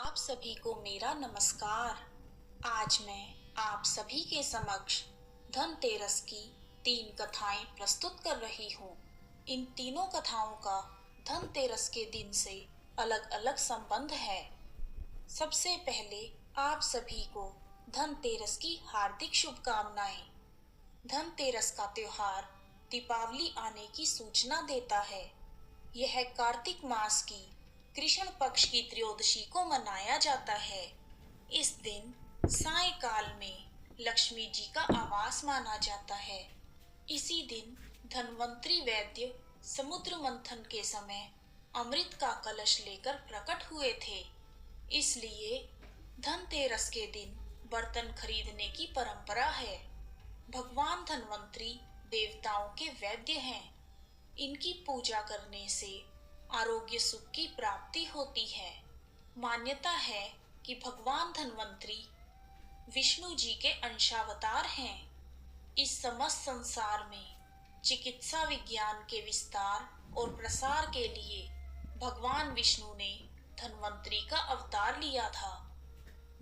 आप सभी को मेरा नमस्कार। आज मैं आप सभी के समक्ष धनतेरस की 3 कथाएं प्रस्तुत कर रही हूँ। इन तीनों कथाओं का धनतेरस के दिन से अलग अलग संबंध है। सबसे पहले आप सभी को धनतेरस की हार्दिक शुभकामनाएं। धनतेरस का त्योहार दीपावली आने की सूचना देता है। यह कार्तिक मास की कृष्ण पक्ष की त्रयोदशी को मनाया जाता है। इस दिन सायंकाल में लक्ष्मी जी का आवास माना जाता है। इसी दिन धन्वंतरी वैद्य समुद्र मंथन के समय अमृत का कलश लेकर प्रकट हुए थे। इसलिए धनतेरस के दिन बर्तन खरीदने की परंपरा है। भगवान धन्वंतरी देवताओं के वैद्य हैं। इनकी पूजा करने से आरोग्य सुख की प्राप्ति होती है। मान्यता है कि भगवान धन्वंतरी विष्णु जी के अंशावतार हैं। इस समस्त संसार में चिकित्सा विज्ञान के विस्तार और प्रसार के लिए भगवान विष्णु ने धन्वंतरी का अवतार लिया था।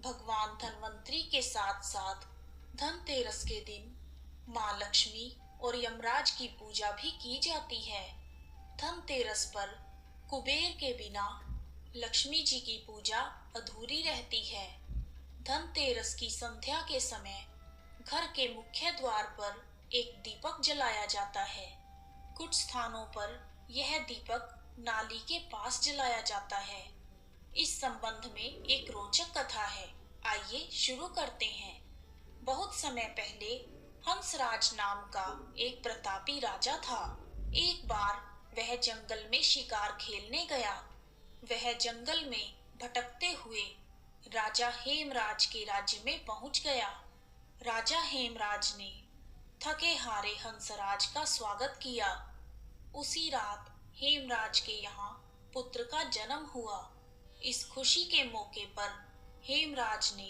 भगवान धन्वंतरी के साथ साथ धनतेरस के दिन माँ लक्ष्मी और यमराज की पूजा भी की जाती है। धनतेरस पर कुबेर के बिना लक्ष्मी जी की पूजा अधूरी रहती है। धनतेरस की संध्या के समय घर के मुख्य द्वार पर एक दीपक जलाया जाता है। कुछ स्थानों पर यह दीपक नाली के पास जलाया जाता है। इस संबंध में एक रोचक कथा है। आइए शुरू करते हैं। बहुत समय पहले हंसराज नाम का एक प्रतापी राजा था। एक बार वह जंगल में शिकार खेलने गया। वह जंगल में भटकते हुए राजा हेमराज के राज्य में पहुंच गया। राजा हेमराज ने थके हारे हंसराज का स्वागत किया। उसी रात हेमराज के यहाँ पुत्र का जन्म हुआ। इस खुशी के मौके पर हेमराज ने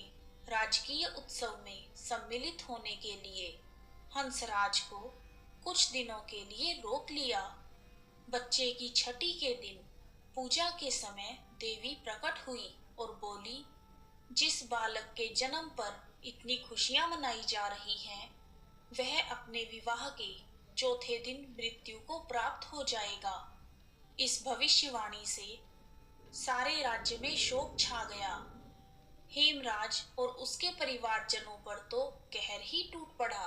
राजकीय उत्सव में सम्मिलित होने के लिए हंसराज को कुछ दिनों के लिए रोक लिया। बच्चे की छठी के दिन पूजा के समय देवी प्रकट हुई और बोली, जिस बालक के जन्म पर इतनी खुशियां मनाई जा रही हैं, वह अपने विवाह के चौथे दिन मृत्यु को प्राप्त हो जाएगा। इस भविष्यवाणी से सारे राज्य में शोक छा गया। हेमराज और उसके परिवारजनों पर तो कहर ही टूट पड़ा।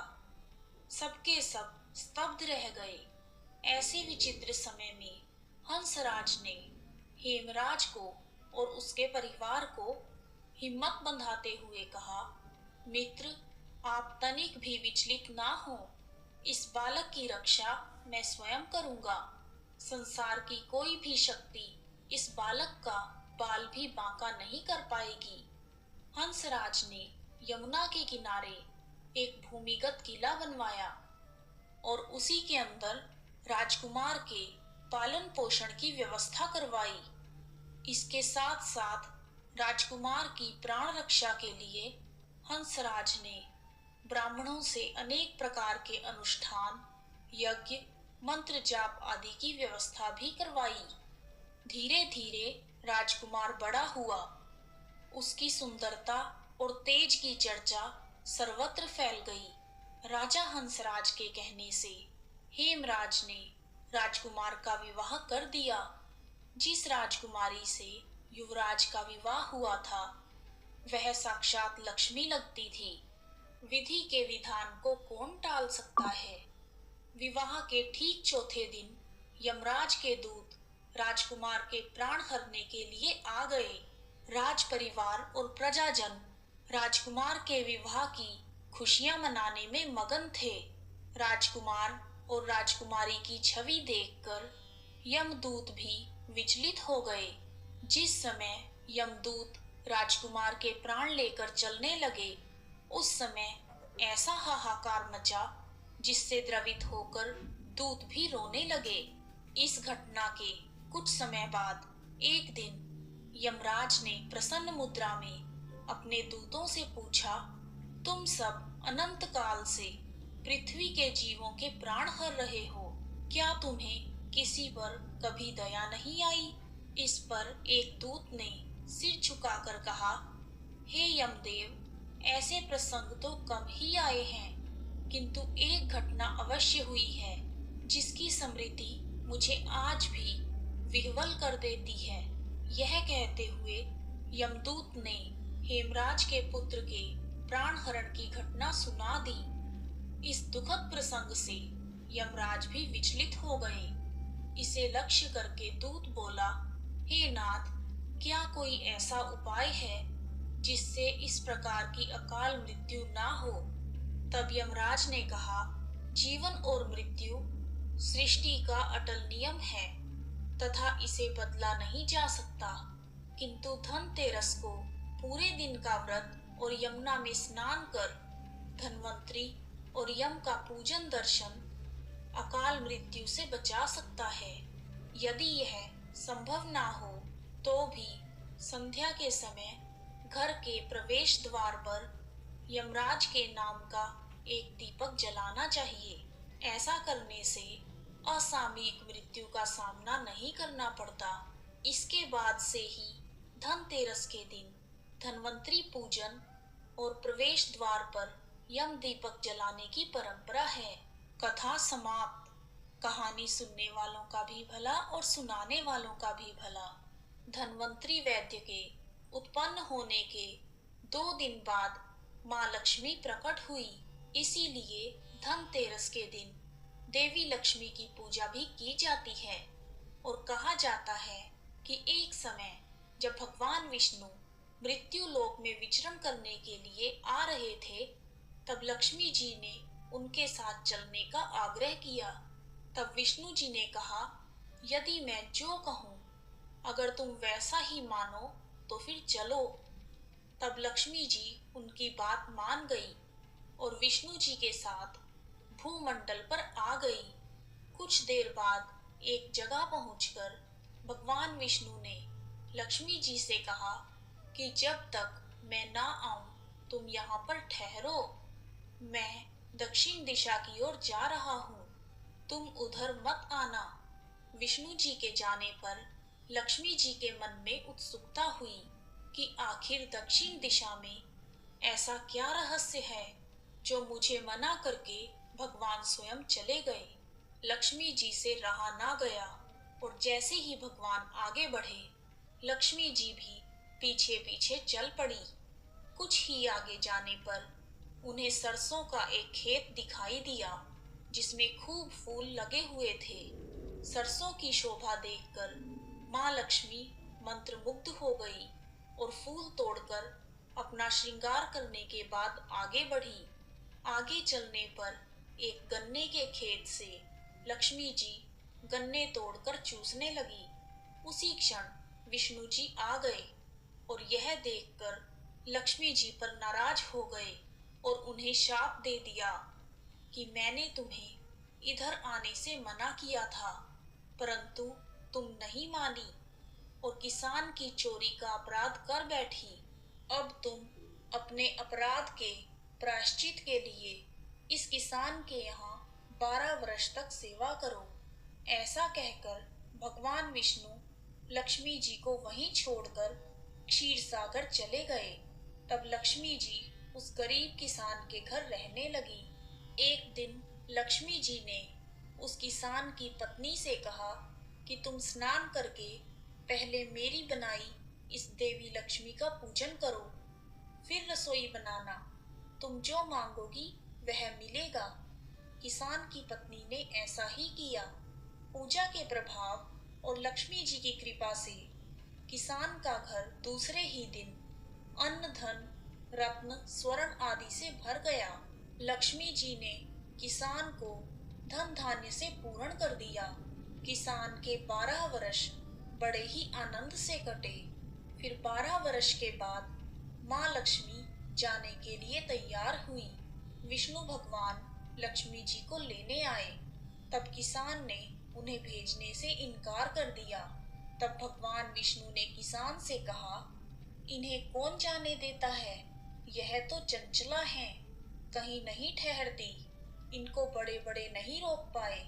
सबके सब स्तब्ध रह गए। ऐसे विचित्र समय में हंसराज ने हेमराज को और उसके परिवार को हिम्मत बंधाते हुए कहा, मित्र, आप तनिक भी विचलित ना हो। इस बालक की रक्षा मैं स्वयं करूंगा। संसार की कोई भी शक्ति इस बालक का बाल भी बांका नहीं कर पाएगी। हंसराज ने यमुना के किनारे एक भूमिगत किला बनवाया और उसी के अंदर राजकुमार के पालन पोषण की व्यवस्था करवाई। इसके साथ साथ राजकुमार की प्राण रक्षा के लिए हंसराज ने ब्राह्मणों से अनेक प्रकार के अनुष्ठान, यज्ञ, मंत्र जाप आदि की व्यवस्था भी करवाई। धीरे धीरे राजकुमार बड़ा हुआ। उसकी सुंदरता और तेज की चर्चा सर्वत्र फैल गई। राजा हंसराज के कहने से हेमराज ने राजकुमार का विवाह कर दिया। जिस राजकुमारी से युवराज का विवाह हुआ था, वह साक्षात लक्ष्मी लगती थी। विधि के विधान को कौन टाल सकता है। विवाह के ठीक चौथे दिन यमराज के दूत राजकुमार के प्राण हरने के लिए आ गए। राज परिवार और प्रजाजन राजकुमार के विवाह की खुशियां मनाने में मगन थे। राजकुमार और राजकुमारी की छवि देखकर यमदूत भी विचलित हो गए। जिस समय यमदूत राजकुमार के प्राण लेकर चलने लगे, उस समय ऐसा हाहाकार मचा जिससे द्रवित होकर दूत भी रोने लगे। इस घटना के कुछ समय बाद एक दिन यमराज ने प्रसन्न मुद्रा में अपने दूतों से पूछा, तुम सब अनंत काल से पृथ्वी के जीवों के प्राण हर रहे हो, क्या तुम्हें किसी पर कभी दया नहीं आई। इस पर एक दूत ने सिर झुका लगाकर कहा, हे यमदेव, ऐसे प्रसंग तो कम ही आए हैं, किंतु एक घटना अवश्य हुई है जिसकी स्मृति मुझे आज भी विह्वल कर देती है। यह कहते हुए यमदूत ने हेमराज के पुत्र के प्राण हरण की घटना सुना दी। इस दुखद प्रसंग से यमराज भी विचलित हो गए। इसे लक्ष्य करके दूत बोला, हे नाथ, क्या कोई ऐसा उपाय है जिससे इस प्रकार की अकाल मृत्यु ना हो? तब यमराज ने कहा, जीवन और मृत्यु सृष्टि का अटल नियम है तथा इसे बदला नहीं जा सकता, किंतु धनतेरस को पूरे दिन का व्रत और यमुना में स्नान कर धन्वंतरी और यम का पूजन दर्शन अकाल मृत्यु से बचा सकता है। यदि यह संभव ना हो तो भी संध्या के समय घर के प्रवेश द्वार पर यमराज के नाम का एक दीपक जलाना चाहिए। ऐसा करने से असामयिक मृत्यु का सामना नहीं करना पड़ता। इसके बाद से ही धनतेरस के दिन धन्वंतरी पूजन और प्रवेश द्वार पर यम दीपक जलाने की परंपरा है। कथा समाप्त। कहानी सुनने वालों का भी भला और सुनाने वालों का भी भला। धन्वंतरी वैद्य के उत्पन्न होने के 2 दिन बाद माँ लक्ष्मी प्रकट हुई, इसीलिए धनतेरस के दिन देवी लक्ष्मी की पूजा भी की जाती है। और कहा जाता है कि एक समय जब भगवान विष्णु मृत्यु लोक में विचरण करने के लिए आ रहे थे, तब लक्ष्मी जी ने उनके साथ चलने का आग्रह किया। तब विष्णु जी ने कहा, यदि मैं जो कहूँ अगर तुम वैसा ही मानो तो फिर चलो। तब लक्ष्मी जी उनकी बात मान गई और विष्णु जी के साथ भूमंडल पर आ गई। कुछ देर बाद एक जगह पहुंचकर भगवान विष्णु ने लक्ष्मी जी से कहा कि जब तक मैं ना आऊं तुम यहाँ पर ठहरो। मैं दक्षिण दिशा की ओर जा रहा हूँ, तुम उधर मत आना। विष्णु जी के जाने पर लक्ष्मी जी के मन में उत्सुकता हुई कि आखिर दक्षिण दिशा में ऐसा क्या रहस्य है जो मुझे मना करके भगवान स्वयं चले गए। लक्ष्मी जी से रहा ना गया और जैसे ही भगवान आगे बढ़े, लक्ष्मी जी भी पीछे पीछे चल पड़ी। कुछ ही आगे जाने पर उन्हें सरसों का एक खेत दिखाई दिया जिसमें खूब फूल लगे हुए थे। सरसों की शोभा देखकर माँ लक्ष्मी मंत्रमुग्ध हो गई और फूल तोड़कर अपना श्रृंगार करने के बाद आगे बढ़ी। आगे चलने पर एक गन्ने के खेत से लक्ष्मी जी गन्ने तोड़कर चूसने लगी। उसी क्षण विष्णु जी आ गए और यह देखकर लक्ष्मी जी पर नाराज हो गए और उन्हें शाप दे दिया कि मैंने तुम्हें इधर आने से मना किया था, परंतु तुम नहीं मानी और किसान की चोरी का अपराध कर बैठी। अब तुम अपने अपराध के प्रायश्चित के लिए इस किसान के यहाँ 12 वर्ष तक सेवा करो। ऐसा कहकर भगवान विष्णु लक्ष्मी जी को वहीं छोड़कर क्षीर सागर चले गए। तब लक्ष्मी जी उस गरीब किसान के घर रहने लगी। एक दिन लक्ष्मी जी ने उस किसान की पत्नी से कहा कि तुम स्नान करके पहले मेरी बनाई इस देवी लक्ष्मी का पूजन करो, फिर रसोई बनाना, तुम जो मांगोगी वह मिलेगा। किसान की पत्नी ने ऐसा ही किया। पूजा के प्रभाव और लक्ष्मी जी की कृपा से किसान का घर दूसरे ही दिन अन्न धन रत्न स्वर्ण आदि से भर गया। लक्ष्मी जी ने किसान को धन धान्य से पूर्ण कर दिया। किसान के 12 वर्ष बड़े ही आनंद से कटे। फिर 12 वर्ष के बाद माँ लक्ष्मी जाने के लिए तैयार हुई। विष्णु भगवान लक्ष्मी जी को लेने आए। तब किसान ने उन्हें भेजने से इनकार कर दिया। तब भगवान विष्णु ने किसान से कहा, इन्हें कौन जाने देता है, यह तो चंचला हैं, कहीं नहीं ठहरती, इनको बड़े बड़े नहीं रोक पाए,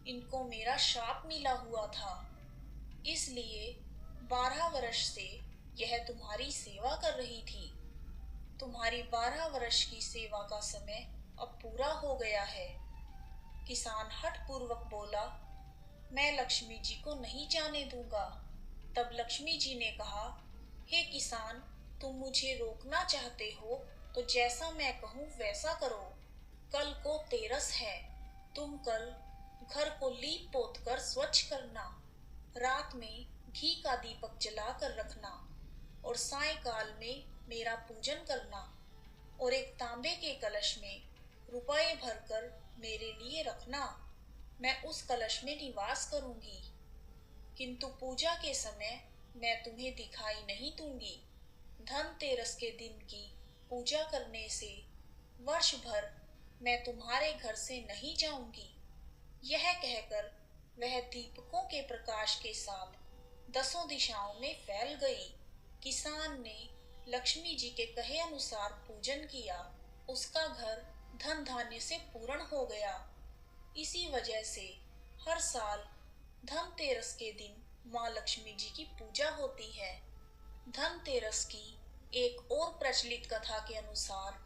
इनको मेरा शाप मिला हुआ था। इसलिए 12 वर्ष से यह तुम्हारी सेवा कर रही थी। तुम्हारी 12 वर्ष की सेवा का समय अब पूरा हो गया है। किसान हठ पूर्वक बोला, मैं लक्ष्मी जी को नहीं जाने दूंगा। तब लक्ष्मी जी ने कहा, हे किसान, तुम मुझे रोकना चाहते हो तो जैसा मैं कहूँ वैसा करो। कल को तेरस है। तुम कल घर को लीप पोत कर स्वच्छ करना। रात में घी का दीपक जला कर रखना और सायंकाल में मेरा पूजन करना और एक तांबे के कलश में रुपए भरकर मेरे लिए रखना। मैं उस कलश में निवास करूंगी, किंतु पूजा के समय मैं तुम्हें दिखाई नहीं दूंगी। धनतेरस के दिन की पूजा करने से वर्ष भर मैं तुम्हारे घर से नहीं जाऊंगी। यह कहकर वह दीपकों के प्रकाश के साथ 10 दिशाओं में फैल गई। किसान ने लक्ष्मी जी के कहे अनुसार पूजन किया। उसका घर धन धान्य से पूर्ण हो गया। इसी वजह से हर साल धनतेरस के दिन माँ लक्ष्मी जी की पूजा होती है। धनतेरस की एक और प्रचलित कथा के अनुसार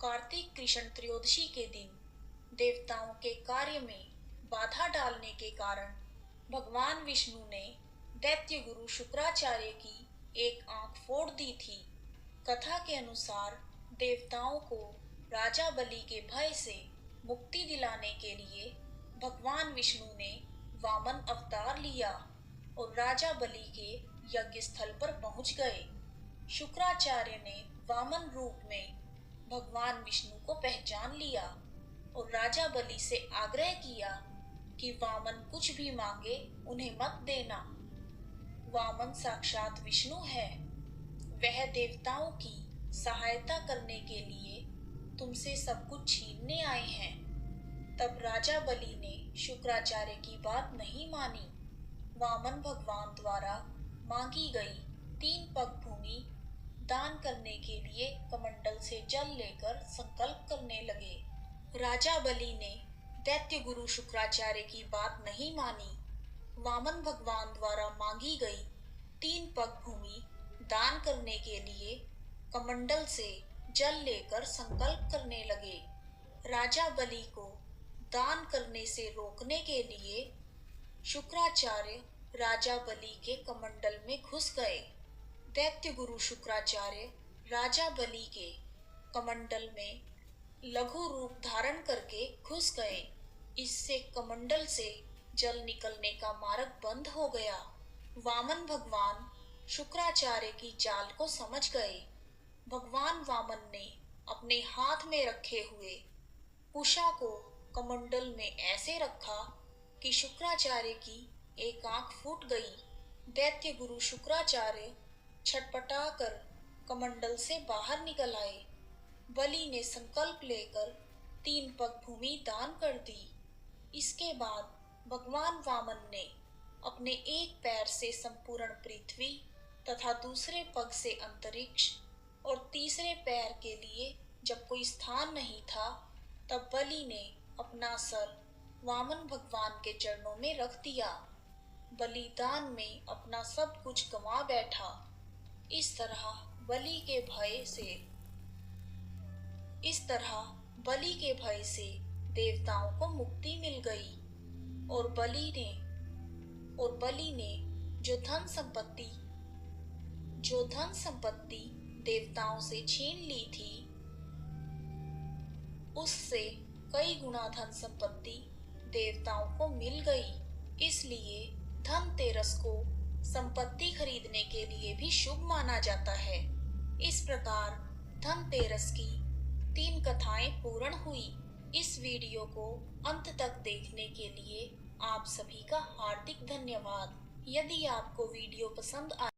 कार्तिक कृष्ण त्रयोदशी के दिन देवताओं के कार्य में बाधा डालने के कारण भगवान विष्णु ने दैत्य गुरु शुक्राचार्य की एक आंख फोड़ दी थी। कथा के अनुसार देवताओं को राजा बलि के भय से मुक्ति दिलाने के लिए भगवान विष्णु ने वामन अवतार लिया और राजा बलि के यज्ञ स्थल पर पहुंच गए। शुक्राचार्य ने वामन रूप में भगवान विष्णु को पहचान लिया और राजा बलि से आग्रह किया कि वामन कुछ भी मांगे उन्हें मत देना। वामन साक्षात विष्णु है। वह देवताओं की सहायता करने के लिए तुमसे सब कुछ छीनने आए हैं। तब राजा बलि ने शुक्राचार्य की बात नहीं मानी। वामन भगवान द्वारा मांगी गई 3 पग भूमि दान करने के लिए कमंडल से जल लेकर संकल्प करने लगे। राजा बलि ने दैत्य गुरु शुक्राचार्य की बात नहीं मानी। वामन भगवान द्वारा मांगी गई 3 पग भूमि दान करने के लिए कमंडल से जल लेकर संकल्प करने लगे। राजा बलि को दान करने से रोकने के लिए शुक्राचार्य राजा बलि के कमंडल में घुस गए। दैत्य गुरु शुक्राचार्य राजा बलि के कमंडल में लघु रूप धारण करके घुस गए। इससे कमंडल से जल निकलने का मार्ग बंद हो गया। वामन भगवान शुक्राचार्य की चाल को समझ गए। भगवान वामन ने अपने हाथ में रखे हुए कुशा को कमंडल में ऐसे रखा कि शुक्राचार्य की एक आंख फूट गई। दैत्य गुरु शुक्राचार्य छटपटाकर कमंडल से बाहर निकल आए। बलि ने संकल्प लेकर 3 पग भूमि दान कर दी। इसके बाद भगवान वामन ने अपने एक पैर से संपूर्ण पृथ्वी तथा दूसरे पग से अंतरिक्ष और तीसरे पैर के लिए जब कोई स्थान नहीं था, तब बलि ने अपना सर वामन भगवान के चरणों में रख दिया। बलिदान में अपना सब कुछ गंवा बैठा। इस तरह बलि के भय से देवताओं को मुक्ति मिल गई और बलि ने जो धन संपत्ति देवताओं से छीन ली थी, उससे कई गुना धन संपत्ति देवताओं को मिल गई। इसलिए धनतेरस को संपत्ति खरीदने के लिए भी शुभ माना जाता है। इस प्रकार धनतेरस की 3 कथाएं पूर्ण हुई। इस वीडियो को अंत तक देखने के लिए आप सभी का हार्दिक धन्यवाद। यदि आपको वीडियो पसंद आए